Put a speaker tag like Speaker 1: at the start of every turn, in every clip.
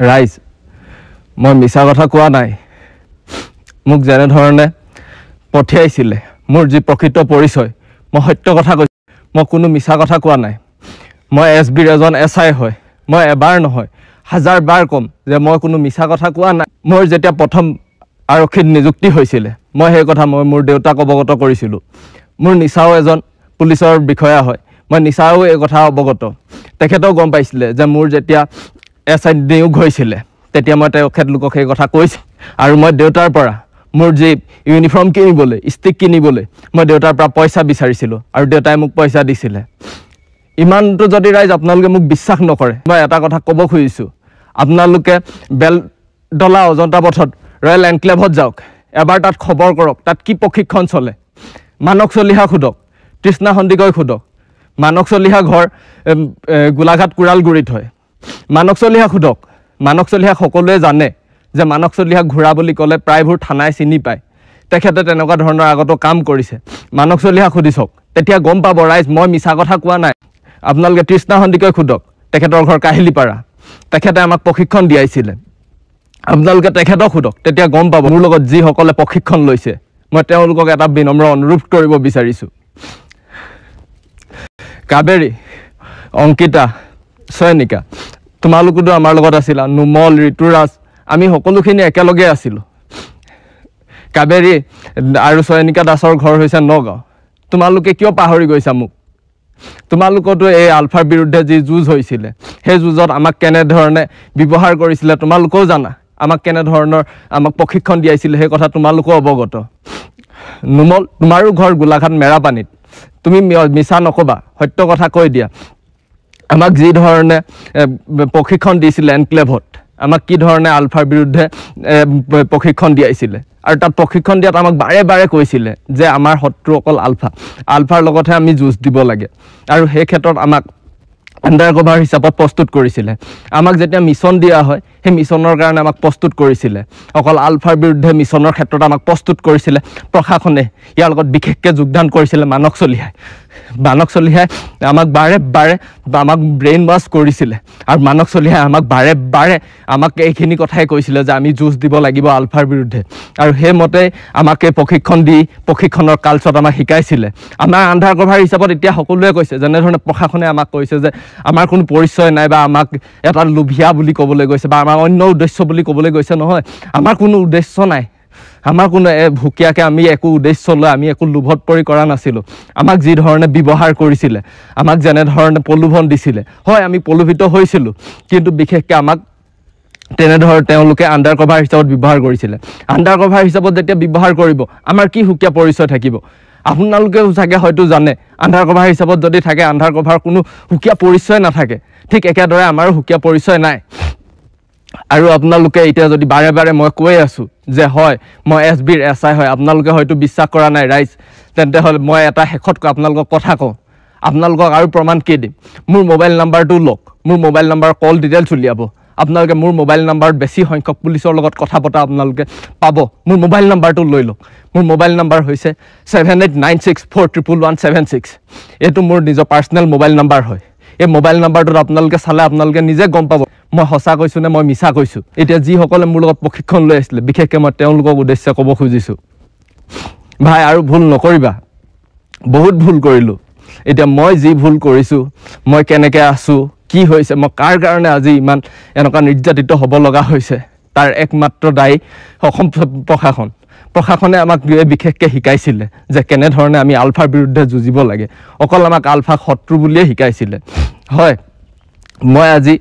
Speaker 1: ৰাইজ মই মিছা কথা কোৱা নাই মোক যেনে ধৰণে পঠিয়াইছিলে মোৰ যি প্ৰকৃত পৰিচয় মই সত্য কথা কৈছো মই কোনো মিছা কথা কোৱা নাই মই এছবিৰ এজন এছআই হয় মই এবাৰ নহয় হাজাৰ বাৰ কম যে মই কোনো মিছা কথা কোৱা নাই মোৰ যেতিয়া প্ৰথম আৰক্ষীত নিযুক্তি হৈছিল মই সেই কথা মই মোৰ দেউতাক অৱগত কৰিছিলো মোৰ নিচাও এজন পুলিচৰ বিষয়া হয় মই নিচাও এই কথা অৱগত তেখেতও গম পাইছিলে যে মোৰ যেতিয়া এছআই নিয়োগ হৈছিল তেতিয়া মই তেখেতলোকক সেই কথা কৈছো আৰু মই দেউতাৰ পৰা মোৰ যি ইউনিফৰ্ম কিনিবলৈ ষ্টিক কিনিবলৈ মই দেউতাৰ পৰা পইচা বিচাৰিছিলো আৰু দেউতাই মোক পইচা দিছিল ইমানটো যদি ৰাইজ আপোনালোকে মোক বিশ্বাস নকৰে মই এটা কথা ক'ব খুজিছো আপোনালোকে বেলডলা অজন্তা পথত ৰয়েল এনক্লেভত যাওক এবাৰ তাত খবৰ কৰক তাত কি প্ৰশিক্ষণ চলে মানক চলিহা খুদক তৃষ্ণা সন্দিকৈ খুদক মানক চলিহা ঘৰ গোলাঘাট কুৰালগুৰিত হয় মানক চলিহা খুদক মানক চলিহা সকলোৱে জানে যে মানক চলিহা ঘোৰা বুলি ক'লে প্ৰায়বোৰ থানাই চিনি পায় তেখেতে তেনেকুৱা ধৰণৰ আগতো কাম কৰিছে মানক চলিহা খুদি চাওক তেতিয়া গম পাব ৰাইজ মই মিছা কথা কোৱা নাই আপোনালোকে তৃষ্ণা সন্দিকৈ খুদক তেখেতৰ ঘৰ কাহিলিপাৰা তেখেতে আমাক প্ৰশিক্ষণ দিয়াইছিল আপোনালোকে তেখেতক খুদক তেতিয়া গম পাব মোৰ লগত যিসকলে প্ৰশিক্ষণ লৈছে মই তেওঁলোকক এটা বিনম্ৰ অনুৰোধ কৰিব বিচাৰিছো কাবেৰী অংকিতা সৈনিকা তোমালোকতো আমাৰ লগত আছিলা নুমল ঋতুৰাজ আমি সকলোখিনি একেলগে আছিলোঁ কাবেৰী আৰু সৈনিকা দাসৰ ঘৰ হৈছে নগাঁও তোমালোকে কিয় পাহৰি গৈছা মোক তোমালোকতো এই আলফাৰ বিৰুদ্ধে যি যুঁজ হৈছিল সেই যুঁজত আমাক কেনেধৰণে ব্যৱহাৰ কৰিছিলে তোমালোকেও জানা আমাক কেনেধৰণৰ আমাক প্ৰশিক্ষণ দিয়াইছিল সেই কথা তোমালোকেও অৱগত নুমল তোমাৰো ঘৰ গোলাঘাট মেৰাপানীত তুমি মিছা নকবা সত্য কথা কৈ দিয়া আমাক যি ধৰণে প্ৰশিক্ষণ দিছিল এনক্লেভত আমাক কি ধৰণে আলফাৰ বিৰুদ্ধে প্ৰশিক্ষণ দিয়াইছিল আৰু তাত প্ৰশিক্ষণ দিয়াত আমাক বাৰে বাৰে কৈছিল যে আমাৰ শত্ৰু অকল আলফাৰ লগতহে আমি যুঁজ দিব লাগে আৰু সেই ক্ষেত্ৰত আমাক আণ্ডাৰ কভাৰ হিচাপত প্ৰস্তুত কৰিছিলে আমাক যেতিয়া মিছন দিয়া হয় সেই মিছনৰ কাৰণে আমাক প্ৰস্তুত কৰিছিলে অকল আলফাৰ বিৰুদ্ধে মিছনৰ ক্ষেত্ৰত আমাক প্ৰস্তুত কৰিছিলে প্ৰশাসনে ইয়াৰ লগত বিশেষকৈ যোগদান কৰিছিলে মানক চলিহাই আমাক বাৰে বাৰে আমাক ব্ৰেইন ৱাছ কৰিছিলে আৰু মানক চলিহাই আমাক বাৰে বাৰে আমাক এইখিনি কথাই কৈছিলে যে আমি যুঁজ দিব লাগিব আলফাৰ বিৰুদ্ধে আৰু সেইমতে আমাক এই প্ৰশিক্ষণৰ কালচত আমাক শিকাইছিলে আমাৰ আণ্ডাৰ কভাৰ হিচাপত এতিয়া সকলোৱে কৈছে যেনেধৰণে প্ৰশাসনে আমাক কৈছে যে আমাৰ কোনো পৰিচয় নাই বা আমাক এটা লোভিয়া বুলি ক'বলৈ গৈছে বা আমাৰ অন্য উদ্দেশ্য বুলি ক'বলৈ গৈছে নহয় আমাৰ কোনো উদ্দেশ্য নাই আমাৰ কোনো ভুকীয়াকৈ আমি একো উদ্দেশ্য লৈ আমি একো লোভত পৰি কৰা নাছিলোঁ আমাক যি ধৰণে ব্যৱহাৰ কৰিছিলে আমাক যেনেধৰণে প্ৰলোভন দিছিলে হয় আমি প্ৰলোভিত হৈছিলোঁ কিন্তু বিশেষকৈ আমাক তেনেধৰণে তেওঁলোকে আণ্ডাৰ কভাৰ হিচাপত ব্যৱহাৰ কৰিছিলে আণ্ডাৰ কভাৰ হিচাপত যেতিয়া ব্যৱহাৰ কৰিব আমাৰ কি সুকীয়া পৰিচয় থাকিব আপোনালোকেও চাগে হয়তো জানে আণ্ডাৰ কভাৰ হিচাপত যদি থাকে আণ্ডাৰ কভাৰ কোনো সুকীয়া পৰিচয় নাথাকে ঠিক একেদৰে আমাৰো সুকীয়া পৰিচয় নাই আৰু আপোনালোকে এতিয়া যদি বাৰে বাৰে মই কৈ আছোঁ যে হয় মই এছবিৰ এছআই হয় আপোনালোকে হয়তো বিশ্বাস কৰা নাই ৰাইজ তেন্তে হ'লে মই এটা শেষত আপোনালোকক কথা কওঁ আপোনালোকক আৰু প্ৰমাণ কি দিম মোৰ মোবাইল নাম্বাৰটো লওক মোৰ মোবাইল নাম্বাৰ কল ডিটেইলছ উলিয়াব আপোনালোকে মোৰ মোবাইল নাম্বাৰত বেছি সংখ্যক পুলিচৰ লগত কথা পতা আপোনালোকে পাব মোৰ মোবাইল নাম্বাৰটো লৈ লওক মোৰ মোবাইল নাম্বাৰ হৈছে 7896411176 এইটো মোৰ নিজৰ পাৰ্চনেল মোবাইল নাম্বাৰ হয় এই মোবাইল নাম্বাৰটোত আপোনালোকে চালে আপোনালোকে নিজে গম পাব মই সঁচা কৈছোঁ নে মই মিছা কৈছোঁ এতিয়া যিসকলে মোৰ লগত প্ৰশিক্ষণ লৈ আছিলে বিশেষকৈ মই তেওঁলোকক উদ্দেশ্যে ক'ব খুজিছোঁ ভাই আৰু ভুল নকৰিবা বহুত ভুল কৰিলোঁ এতিয়া মই যি ভুল কৰিছোঁ মই কেনেকৈ আছোঁ কি হৈছে মই কাৰ কাৰণে আজি ইমান এনেকুৱা নিৰ্যাতিত হ'ব লগা হৈছে তাৰ একমাত্ৰ দায়ী অসম প্ৰশাসনে আমাক বিশেষকৈ শিকাইছিলে যে কেনেধৰণে আমি আলফাৰ বিৰুদ্ধে যুঁজিব লাগে অকল আমাক আলফাক শত্ৰু বুলিয়ে শিকাইছিলে হয় মই আজি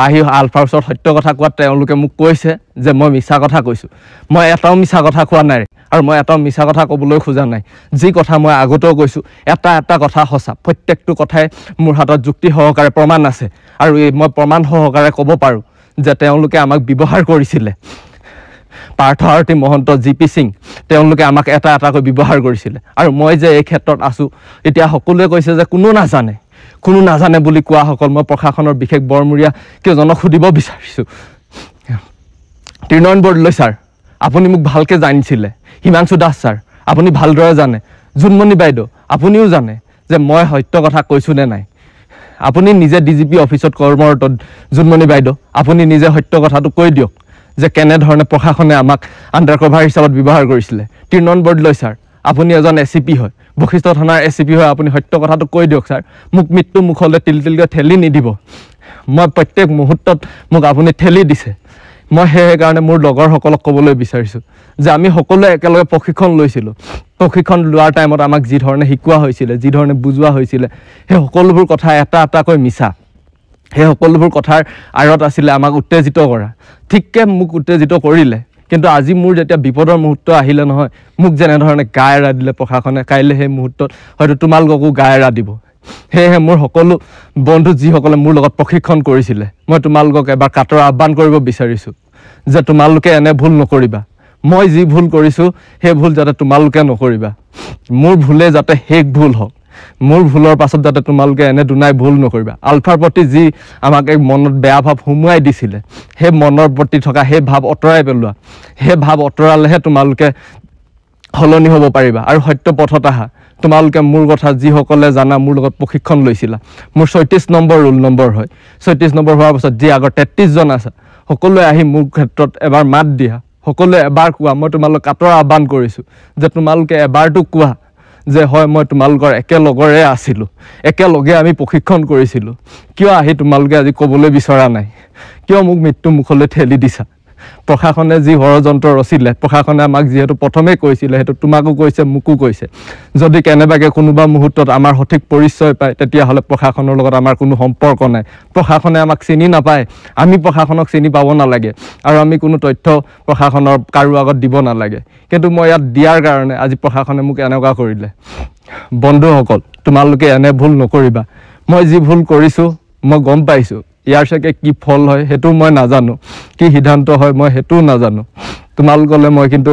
Speaker 1: আহি আলফাৰ ওচৰত সত্য কথা কোৱাত তেওঁলোকে মোক কৈছে যে মই মিছা কথা কৈছোঁ মই এটাও মিছা কথা কোৱা নাই আৰু মই এটাও মিছা কথা ক'বলৈ খোজা নাই যি কথা মই আগতেও কৈছোঁ এটা কথা সঁচা প্ৰত্যেকটো কথাই মোৰ হাতত যুক্তি সহকাৰে প্ৰমাণ আছে আৰু মই প্ৰমাণ সহকাৰে ক'ব পাৰোঁ যে তেওঁলোকে আমাক ব্যৱহাৰ কৰিছিলে পাৰ্থ আৰতী মহন্ত জিপি সিং তেওঁলোকে আমাক এটাকৈ ব্যৱহাৰ কৰিছিলে আৰু মই যে এই ক্ষেত্ৰত আছোঁ এতিয়া সকলোৱে কৈছে যে কোনো নাজানে বুলি কোৱাসকল মই প্ৰশাসনৰ বিশেষ বৰমূৰীয়া কেইজনক সুধিব বিচাৰিছোঁ ত্ৰিনয়ন বৰদলৈ ছাৰ আপুনি মোক ভালকৈ জানিছিলে হিমাংশু দাস ছাৰ আপুনি ভালদৰে জানে জোনমণি বাইদেউ আপুনিও জানে যে মই সত্য কথা কৈছোঁ নে নাই আপুনি নিজে ডিজিপি অফিচত কৰ্মৰত জোনমণি বাইদেউ আপুনি নিজে সত্য কথাটো কৈ দিয়ক যে কেনেধৰণে প্ৰশাসনে আমাক আণ্ডাৰ কভাৰ হিচাপত ব্যৱহাৰ কৰিছিলে তিৰ্ণন বৰদলৈ ছাৰ আপুনি এজন এচিপি হয় বশিষ্ঠ থানাৰ এচিপি হয় আপুনি সত্য কথাটো কৈ দিয়ক ছাৰ মোক মৃত্যু মুখলৈ তিলতিলকৈ ঠেলি নিদিব মই প্ৰত্যেক মুহূৰ্তত মোক আপুনি ঠেলি দিছে মই সেইকাৰণে মোৰ লগৰসকলক ক'বলৈ বিচাৰিছোঁ যে আমি সকলোৱে একেলগে প্ৰশিক্ষণ লৈছিলোঁ প্ৰশিক্ষণ লোৱাৰ টাইমত আমাক যি ধৰণে শিকোৱা হৈছিলে যি ধৰণে বুজোৱা হৈছিলে সেই সকলোবোৰ কথা এটা এটাকৈ মিছা সেই সকলোবোৰ কথাৰ আঁৰত আছিলে আমাক উত্তেজিত কৰা ঠিককৈ মোক উত্তেজিত কৰিলে কিন্তু আজি মোৰ যেতিয়া বিপদৰ মুহূৰ্ত আহিলে নহয় মোক যেনেধৰণে গা এৰা দিলে প্ৰশাসনে কাইলৈ সেই মুহূৰ্তত হয়তো তোমালোককো গা এৰা দিব সেয়েহে মোৰ সকলো বন্ধু যিসকলে মোৰ লগত প্ৰশিক্ষণ কৰিছিলে মই তোমালোকক এবাৰ কাটৰ আহ্বান কৰিব বিচাৰিছোঁ যে তোমালোকে এনে ভুল নকৰিবা মই যি ভুল কৰিছোঁ সেই ভুল যাতে তোমালোকে নকৰিবা মোৰ ভুলে যাতে শেষ ভুল হওক মোৰ ভুলৰ পাছত যাতে তোমালোকে এনে দুনাই ভুল নকৰিবা আলফাৰ প্ৰতি যি আমাক এক মনত বেয়া ভাৱ সোমোৱাই দিছিলে সেই মনৰ প্ৰতি থকা সেই ভাৱ আঁতৰাই পেলোৱা সেই ভাৱ আঁতৰালেহে তোমালোকে সলনি হ'ব পাৰিবা আৰু সত্য পথত আহা তোমালোকে মোৰ কথা যিসকলে জানা মোৰ লগত প্ৰশিক্ষণ লৈছিলা মোৰ ৩৬ নম্বৰ ৰোল নম্বৰ হয় ৩৬ নম্বৰ হোৱাৰ পাছত যি আগৰ ৩৩ জন আছে সকলোৱে আহি মোৰ ক্ষেত্ৰত এবাৰ মাত দিয়া সকলোৱে এবাৰ কোৱা মই তোমালোক কাটৰ আহ্বান কৰিছোঁ যে তোমালোকে এবাৰটো কোৱা যে হয় মই তোমালোকৰ একেলগৰে আছিলোঁ একেলগে আমি প্ৰশিক্ষণ কৰিছিলোঁ কিয় আহি তোমালোকে আজি ক'বলৈ বিচৰা নাই কিয় মোক মৃত্যু মুখলৈ ঠেলি দিছা প্ৰশাসনে যি ষড়যন্ত্ৰ ৰচিলে প্ৰশাসনে আমাক যিহেতু প্ৰথমেই কৈছিলে সেইটো তোমাকো কৈছে মোকো কৈছে যদি কেনেবাকৈ কোনোবা মুহূৰ্তত আমাৰ সঠিক পৰিচয় পায় তেতিয়াহ'লে প্ৰশাসনৰ লগত আমাৰ কোনো সম্পৰ্ক নাই প্ৰশাসনে আমাক চিনি নাপায় আমি প্ৰশাসনক চিনি পাব নালাগে আৰু আমি কোনো তথ্য প্ৰশাসনৰ কাৰো আগত দিব নালাগে কিন্তু মই ইয়াত দিয়াৰ কাৰণে আজি প্ৰশাসনে মোক এনেকুৱা কৰিলে বন্ধুসকল তোমালোকে এনে ভুল নকৰিবা মই যি ভুল কৰিছোঁ মই গম পাইছোঁ ইয়াৰ চাগে কি ফল হয় সেইটো মই নাজানো কি সিদ্ধান্ত হয় মই সেইটোও নাজানো তোমালোকলৈ মই কিন্তু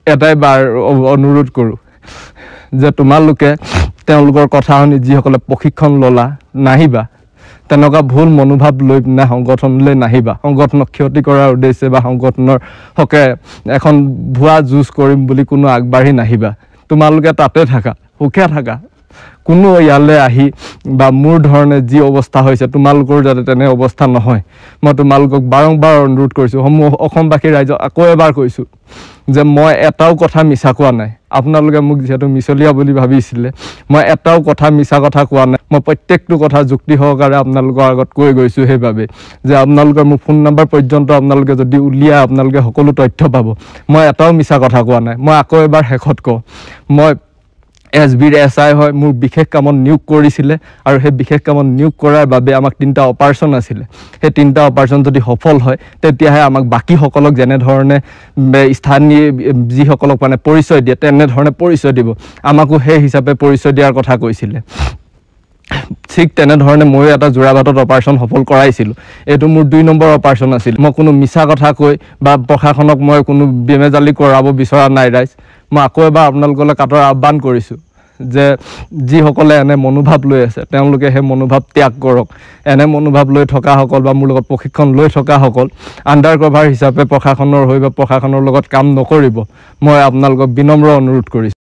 Speaker 1: এটাই বাৰ অনুৰোধ কৰোঁ যে তোমালোকে তেওঁলোকৰ কথা শুনি যিসকলে প্ৰশিক্ষণ ল'লা নাহিবা তেনেকুৱা ভুল মনোভাৱ লৈ পিনে সংগঠনলৈ নাহিবা সংগঠনক ক্ষতি কৰাৰ উদ্দেশ্যে বা সংগঠনৰ হকে এখন ভুৱা যুঁজ কৰিম বুলি কোনো আগবাঢ়ি নাহিবা তোমালোকে তাতে থাকা সুখে থাকা কোনো ইয়ালৈ আহি বা মোৰ ধৰণে যি অৱস্থা হৈছে তোমালোকৰ যাতে তেনে অৱস্থা নহয় মই তোমালোকক বাৰম্বাৰ অনুৰোধ কৰিছোঁ অসমবাসী ৰাইজক আকৌ এবাৰ কৈছোঁ যে মই এটাও কথা মিছা কোৱা নাই আপোনালোকে মোক যিহেতু মিছলীয়া বুলি ভাবিছিলে মই এটাও কথা মিছা কথা কোৱা নাই মই প্ৰত্যেকটো কথা যুক্তি সহকাৰে আপোনালোকৰ আগত কৈ গৈছোঁ সেইবাবে যে আপোনালোকৰ মোৰ ফোন নম্বৰ পৰ্যন্ত আপোনালোকে যদি উলিয়াই আপোনালোকে সকলো তথ্য পাব মই এটাও মিছা কথা কোৱা নাই মই আকৌ এবাৰ শেষত কওঁ মই SBৰ SI হয় মোৰ বিশেষ কামত নিয়োগ কৰিছিলে আৰু সেই বিশেষ কামত নিয়োগ কৰাৰ বাবে আমাক 3টা অপাৰেশ্যন আছিলে সেই 3টা অপাৰেশ্যন যদি সফল হয় তেতিয়াহে আমাক বাকীসকলক যেনেধৰণে স্থানীয় যিসকলক মানে পৰিচয় দিয়ে তেনেধৰণে পৰিচয় দিব আমাকো সেই হিচাপে পৰিচয় দিয়াৰ কথা কৈছিলে ঠিক তেনেধৰণে ময়ো এটা যোৰাবাটত অপাৰেশ্যন সফল কৰাইছিলোঁ এইটো মোৰ 2 নম্বৰ অপাৰেশ্যন আছিল মই কোনো মিছা কথা কৈ বা প্ৰশাসনক মই কোনো বেমেজালি কৰাব বিচৰা নাই ৰাইজ মই আকৌ এবাৰ আপোনালোকলৈ কাটৰ আহ্বান কৰিছোঁ যে যিসকলে এনে মনোভাৱ লৈ আছে তেওঁলোকে সেই মনোভাৱ ত্যাগ কৰক এনে মনোভাৱ লৈ থকাসকল বা মোৰ লগত প্ৰশিক্ষণ লৈ থকাসকল আণ্ডাৰ কভাৰ হিচাপে প্ৰশাসনৰ হৈ বা প্ৰশাসনৰ লগত কাম নকৰিব মই আপোনালোকক বিনম্ৰ অনুৰোধ কৰিছোঁ